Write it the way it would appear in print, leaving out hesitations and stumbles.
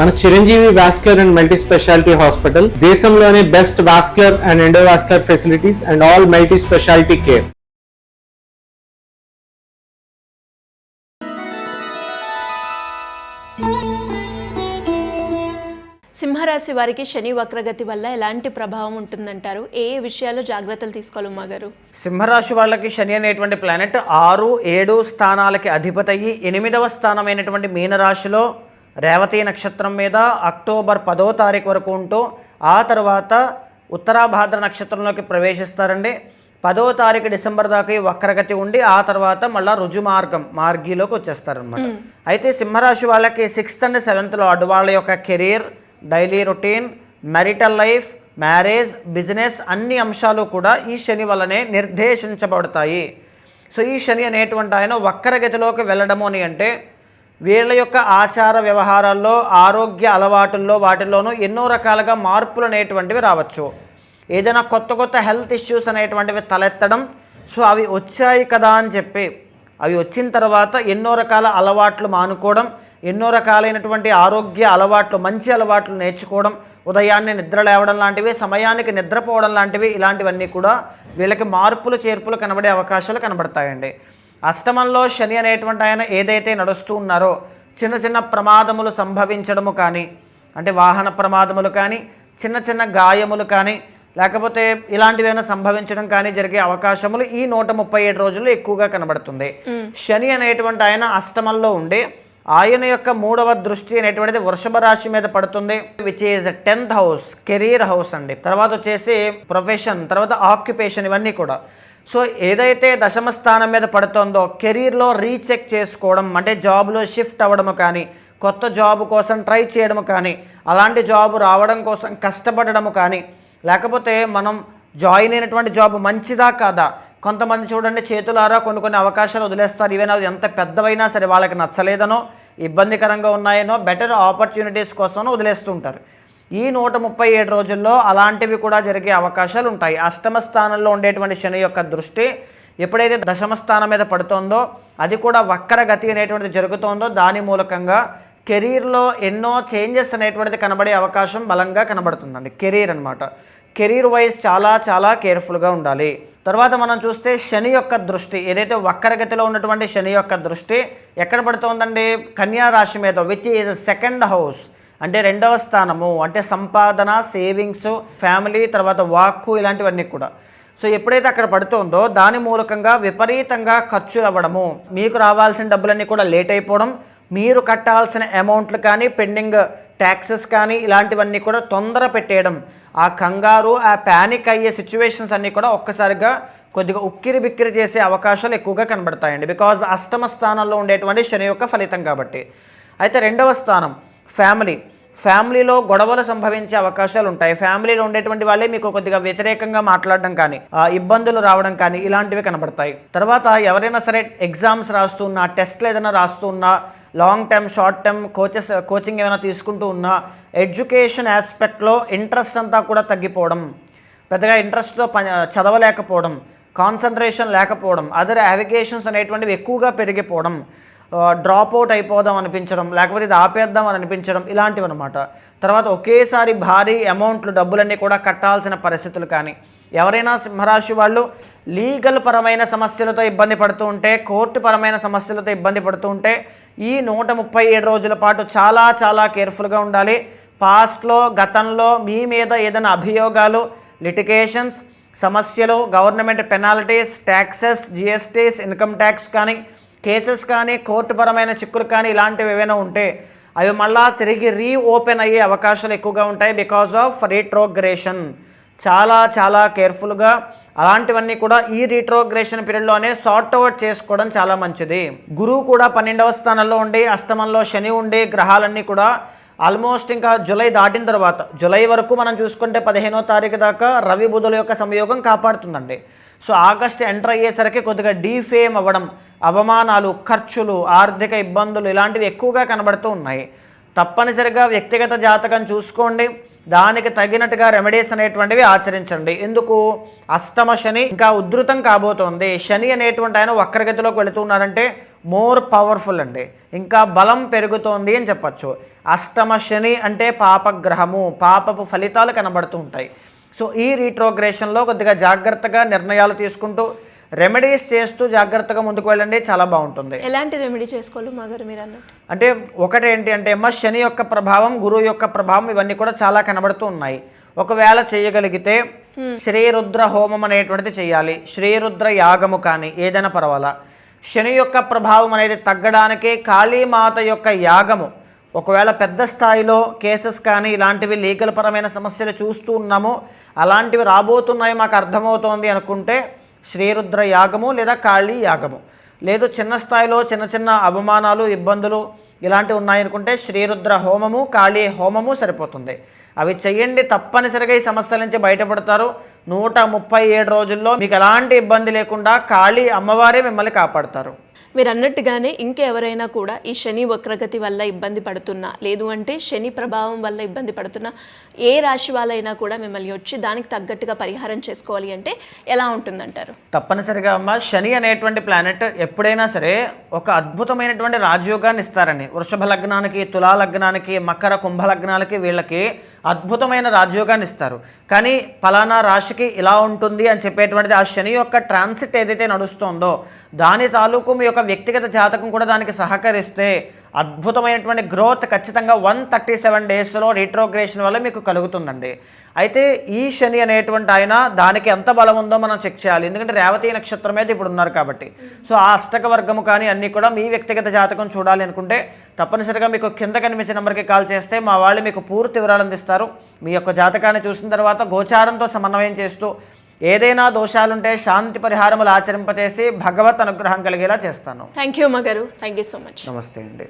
మన Chiranjeevi vascular and multi speciality hospital దేశంలోనే best vascular and endovascular facilities and all multi speciality care. సింహరాశి వారికి శని వక్రగతి వల్ల ఎలాంటి ప్రభావం ఉంటుందంటారు? ఏ విషయాలు జాగ్రత్తలు తీసుకోవాలి ఉమాగారు? సింహరాశి వాళ్ళకి శని అనేటువంటి ప్లానెట్ 6, 7 స్థానాలకి అధిపతి అయ్యి 8వ స్థానమైనటువంటి మీనరాశిలో రేవతి నక్షత్రం మీద అక్టోబర్ 10వ తారీఖు వరకు ఉంటూ ఆ తర్వాత ఉత్తరాభాద్ర నక్షత్రంలోకి ప్రవేశిస్తారండి. 10వ తారీఖు డిసెంబర్ దాకా వక్రగతి ఉండి ఆ తర్వాత మళ్ళీ మార్గీలోకి వచ్చేస్తారనమాట. అయితే సింహరాశి వాళ్ళకి 6th and 7th లార్డ్ వాళ్ళ యొక్క career, daily routine, marital life, marriage, business అన్ని అంశాలు కూడా ఈ శని వల్లనే నిర్దేశించబడతాయి. సో ఈ శని అనేటువంటి ఆయన వక్రగతిలోకి వెళ్ళడము అని అంటే వీళ్ళ యొక్క ఆచార వ్యవహారాల్లో, ఆరోగ్య అలవాటుల్లో వాటిల్లోనూ ఎన్నో రకాలుగా మార్పులు అనేటువంటివి రావచ్చు. ఏదైనా కొత్త హెల్త్ ఇష్యూస్ అనేటువంటివి తలెత్తడం. సో అవి వచ్చాయి కదా అని చెప్పి అవి వచ్చిన తర్వాత ఎన్నో రకాల అలవాట్లు మానుకోవడం, ఎన్నో రకాలైనటువంటి ఆరోగ్య అలవాట్లు, మంచి అలవాట్లు నేర్చుకోవడం, ఉదయాన్నే నిద్ర లేవడం లాంటివి, సమయానికి నిద్రపోవడం లాంటివి, ఇలాంటివన్నీ కూడా వీళ్ళకి మార్పులు చేర్పులు కనబడే అవకాశాలు కనబడతాయండి. అష్టమంలో శని అనేటువంటి ఆయన ఏదైతే నడుస్తూ ఉన్నారో చిన్న ప్రమాదములు సంభవించడము కానీ, అంటే వాహన ప్రమాదములు కానీ, చిన్న గాయములు కానీ, లేకపోతే ఇలాంటివైనా సంభవించడం కానీ జరిగే అవకాశములు ఈ 137 రోజుల్లో ఎక్కువగా కనబడుతుంది. శని అనేటువంటి ఆయన అష్టమంలో ఉండి ఆయన యొక్క 3వ దృష్టి అనేటువంటిది వృషభ రాశి మీద పడుతుంది, which is 10th house, career house అండి. తర్వాత వచ్చేసి ప్రొఫెషన్, తర్వాత ఆక్యుపేషన్, ఇవన్నీ కూడా. సో ఏదైతే దశమ స్థానం మీద పడుతుందో కెరీర్లో రీచెక్ చేసుకోవడం, అంటే జాబ్లో షిఫ్ట్ అవ్వడము కానీ, కొత్త జాబ్ కోసం ట్రై చేయడము కానీ, అలాంటి జాబ్ రావడం కోసం కష్టపడము కానీ, లేకపోతే మనం జాయిన్ అయినటువంటి జాబ్ మంచిదా కాదా. కొంతమంది చూడండి చేతులారా కొన్ని అవకాశాలు వదిలేస్తారు. ఈవెన్ అది ఎంత పెద్దవైనా సరే వాళ్ళకి నచ్చలేదనో, ఇబ్బందికరంగా ఉన్నాయనో, బెటర్ ఆపర్చునిటీస్ కోసమో వదిలేస్తుంటారు. ఈ 137 రోజుల్లో అలాంటివి కూడా జరిగే అవకాశాలు ఉంటాయి. అష్టమ స్థానంలో ఉండేటువంటి శని యొక్క దృష్టి ఎప్పుడైతే దశమ స్థానం మీద పడుతుందో, అది కూడా వక్రగతి అనేటువంటిది జరుగుతుందో, దాని మూలకంగా కెరీర్లో ఎన్నో చేంజెస్ అనేటువంటిది కనబడే అవకాశం బలంగా కనబడుతుందండి. కెరీర్ అనమాట. కెరీర్ వైజ్ చాలా కేర్ఫుల్గా ఉండాలి. తర్వాత మనం చూస్తే శని యొక్క దృష్టి ఏదైతే వక్రగతిలో ఉన్నటువంటి శని యొక్క దృష్టి ఎక్కడ పడుతుందండి? కన్యా రాశి మీద, విచ్ ఈజ్ 2nd హౌస్, అంటే 2వ స్థానము, అంటే సంపాదన, సేవింగ్స్, ఫ్యామిలీ, తర్వాత వాక్కు, ఇలాంటివన్నీ కూడా. సో ఎప్పుడైతే అక్కడ పడుతుందో దాని మూలకంగా విపరీతంగా ఖర్చులు అవ్వడము, మీకు రావాల్సిన డబ్బులన్నీ కూడా లేట్ అయిపోవడం, మీరు కట్టాల్సిన అమౌంట్లు కానీ, పెండింగ్ ట్యాక్సెస్ కానీ, ఇలాంటివన్నీ కూడా తొందర పెట్టేయడం, ఆ కంగారు, ఆ ప్యానిక్ అయ్యే సిచ్యువేషన్స్ అన్నీ కూడా ఒక్కసారిగా కొద్దిగా ఉక్కిరి బిక్కిరి చేసే అవకాశాలు ఎక్కువగా కనబడతాయండి. బికాజ్ అష్టమ స్థానంలో ఉండేటువంటి శని యొక్క ఫలితం కాబట్టి. అయితే 2వ స్థానం ఫ్యామిలీలో గొడవలు సంభవించే అవకాశాలు ఉంటాయి. ఫ్యామిలీలో ఉండేటువంటి వాళ్ళే మీకు కొద్దిగా వ్యతిరేకంగా మాట్లాడడం కానీ, ఇబ్బందులు రావడం కానీ, ఇలాంటివి కనబడతాయి. తర్వాత ఎవరైనా సరే ఎగ్జామ్స్ రాస్తున్నా, టెస్ట్లు ఏదైనా రాస్తున్నా, long term, short term coaching ఏమైనా తీసుకుంటూ ఉన్నా, ఎడ్యుకేషన్ ఆస్పెక్ట్లో ఇంట్రెస్ట్ అంతా కూడా తగ్గిపోవడం, పెద్దగా ఇంట్రెస్ట్తో చదవలేకపోవడం, కాన్సన్ట్రేషన్ లేకపోవడం, అదర్ యావిగేషన్స్ అనేటువంటివి ఎక్కువగా పెరిగిపోవడం, డ్రాప్ అవుట్ అయిపోదాం అనిపించడం, లేకపోతే ఇది ఆపేద్దాం అని అనిపించడం, ఇలాంటివి అనమాట. తర్వాత ఒకేసారి భారీ అమౌంట్లు, డబ్బులన్నీ కూడా కట్టాల్సిన పరిస్థితులు కానీ, ఎవరైనా సింహరాశి వాళ్ళు లీగల్ పరమైన సమస్యలతో ఇబ్బంది పడుతూ ఉంటే, కోర్టు పరమైన సమస్యలతో ఇబ్బంది పడుతూ ఉంటే ఈ 137 రోజుల పాటు చాలా కేర్ఫుల్గా ఉండాలి. పాస్ట్లో, గతంలో మీ మీద ఏదైనా అభియోగాలు, లిటిగేషన్స్, సమస్యలు, government penalties, taxes, GSTs, income tax కానీ, కేసెస్ కానీ, కోర్టు పరమైన చిక్కులు కానీ, ఇలాంటివి ఏవైనా ఉంటే అవి మళ్ళా తిరిగి రీఓపెన్ అయ్యే అవకాశాలు ఎక్కువగా ఉంటాయి. Because of retrogression. చాలా కేర్ఫుల్గా అలాంటివన్నీ కూడా ఈ రీట్రోగ్రేషన్ పీరియడ్లోనే సార్ట్ అవుట్ చేసుకోవడం చాలా మంచిది. గురువు కూడా 12వ స్థానంలో ఉండి, అష్టమంలో శని ఉండి, గ్రహాలన్నీ కూడా ఆల్మోస్ట్ ఇంకా జూలై దాటిన తర్వాత, జూలై వరకు మనం చూసుకుంటే 15వ తారీఖు దాకా రవి బుధుల యొక్క సంయోగం కాపాడుతుందండి. సో ఆగస్టు ఎంటర్ అయ్యేసరికి కొద్దిగా డీఫేమ్ అవ్వడం, అవమానాలు, ఖర్చులు, ఆర్థిక ఇబ్బందులు, ఇలాంటివి ఎక్కువగా కనబడుతూ ఉన్నాయి. తప్పనిసరిగా వ్యక్తిగత జాతకం చూసుకోండి, దానికి తగినట్టుగా రెమెడీస్ అనేటువంటివి ఆచరించండి. ఎందుకు? అష్టమ శని ఇంకా ఉధృతం కాబోతోంది. శని అనేటువంటి ఆయన వక్రగతిలోకి వెళుతున్నారంటే మోర్ పవర్ఫుల్ అండి, ఇంకా బలం పెరుగుతోంది అని చెప్పచ్చు. అష్టమ శని అంటే పాపగ్రహము, పాపపు ఫలితాలు కనబడుతూ ఉంటాయి. సో ఈ రీట్రోగ్రేషన్లో కొద్దిగా జాగ్రత్తగా నిర్ణయాలు తీసుకుంటూ రెమెడీస్ చేస్తూ జాగ్రత్తగా ముందుకు వెళ్ళండి, చాలా బాగుంటుంది. ఎలాంటి రెమెడీ చేసుకోవాలి మాగారు మీరు అన్నట్టు? అంటే ఒకటేంటి అంటే శని యొక్క ప్రభావం, గురువు యొక్క ప్రభావం ఇవన్నీ కూడా చాలా కనబడుతూ ఉన్నాయి. ఒకవేళ చేయగలిగితే శ్రీరుద్ర హోమం అనేటువంటిది చేయాలి. శ్రీరుద్ర యాగము కానీ ఏదైనా పర్వాలా. శని యొక్క ప్రభావం అనేది తగ్గడానికి కాళీమాత యొక్క యాగము, ఒకవేళ పెద్ద స్థాయిలో కేసెస్ కానీ ఇలాంటివి లీగల్ పరమైన సమస్యలు చూస్తూ ఉన్నాము, అలాంటివి రాబోతున్నాయి మాకు అర్థమవుతోంది అనుకుంటే శ్రీరుద్ర యాగము లేదా కాళీ యాగము, లేదు చిన్న స్థాయిలో చిన్న చిన్న అవమానాలు ఇబ్బందులు ఇలాంటివి ఉన్నాయనుకుంటే శ్రీరుద్ర హోమము కాళీ హోమము సరిపోతుంది. అవి చెయ్యండి, తప్పనిసరిగా ఈ సమస్యల నుంచి బయటపడతారు. 137 రోజుల్లో మీకు ఎలాంటి ఇబ్బంది లేకుండా కాళీ అమ్మవారే మిమ్మల్ని కాపాడతారు. మీరు అన్నట్టుగానే ఇంకెవరైనా కూడా ఈ శని వక్రగతి వల్ల ఇబ్బంది పడుతున్నా, లేదు అంటే శని ప్రభావం వల్ల ఇబ్బంది పడుతున్నా, ఏ రాశి వాళ్ళైనా కూడా మిమ్మల్ని వచ్చి దానికి తగ్గట్టుగా పరిహారం చేసుకోవాలి అంటే ఎలా ఉంటుందంటారు? తప్పనిసరిగా అమ్మ, శని అనేటువంటి ప్లానెట్ ఎప్పుడైనా సరే ఒక అద్భుతమైనటువంటి రాజయోగాన్ని ఇస్తారని. వృషభ లగ్నానికి, తులా లగ్నానికి, మకర కుంభ లగ్నాలకి వీళ్ళకి అద్భుతమైన రాజయోగాన్ని ఇస్తారు. కానీ ఫలానా రాశికి ఇలా ఉంటుంది అని చెప్పేటువంటిది ఆ శని యొక్క ట్రాన్సిట్ ఏదైతే నడుస్తుందో దాని తాలూకు మీ యొక్క వ్యక్తిగత జాతకం కూడా దానికి సహకరిస్తే అద్భుతమైనటువంటి గ్రోత్ ఖచ్చితంగా 137 డేస్లో రీట్రోగ్రేషన్ వల్ల మీకు కలుగుతుందండి. అయితే ఈ శని అనేటువంటి ఆయన దానికి ఎంత బలం ఉందో మనం చెక్ చేయాలి. ఎందుకంటే రేవతి నక్షత్రం మీద ఇప్పుడు ఉన్నారు కాబట్టి. సో ఆ అష్టక వర్గము కానీ అన్నీ కూడా మీ వ్యక్తిగత జాతకం చూడాలి అనుకుంటే తప్పనిసరిగా మీకు కింద కనిపించే నెంబర్కి కాల్ చేస్తే మా వాళ్ళు మీకు పూర్తి వివరాలు అందిస్తారు. మీ యొక్క జాతకాన్ని చూసిన తర్వాత గోచారంతో సమన్వయం చేస్తూ ఏదైనా దోషాలుంటే శాంతి పరిహారములు ఆచరింపచేసి భగవత్ అనుగ్రహం కలిగేలా చేస్తాను. థ్యాంక్ యూ అమ్మగారు, థ్యాంక్ యూ సో మచ్. నమస్తే అండి.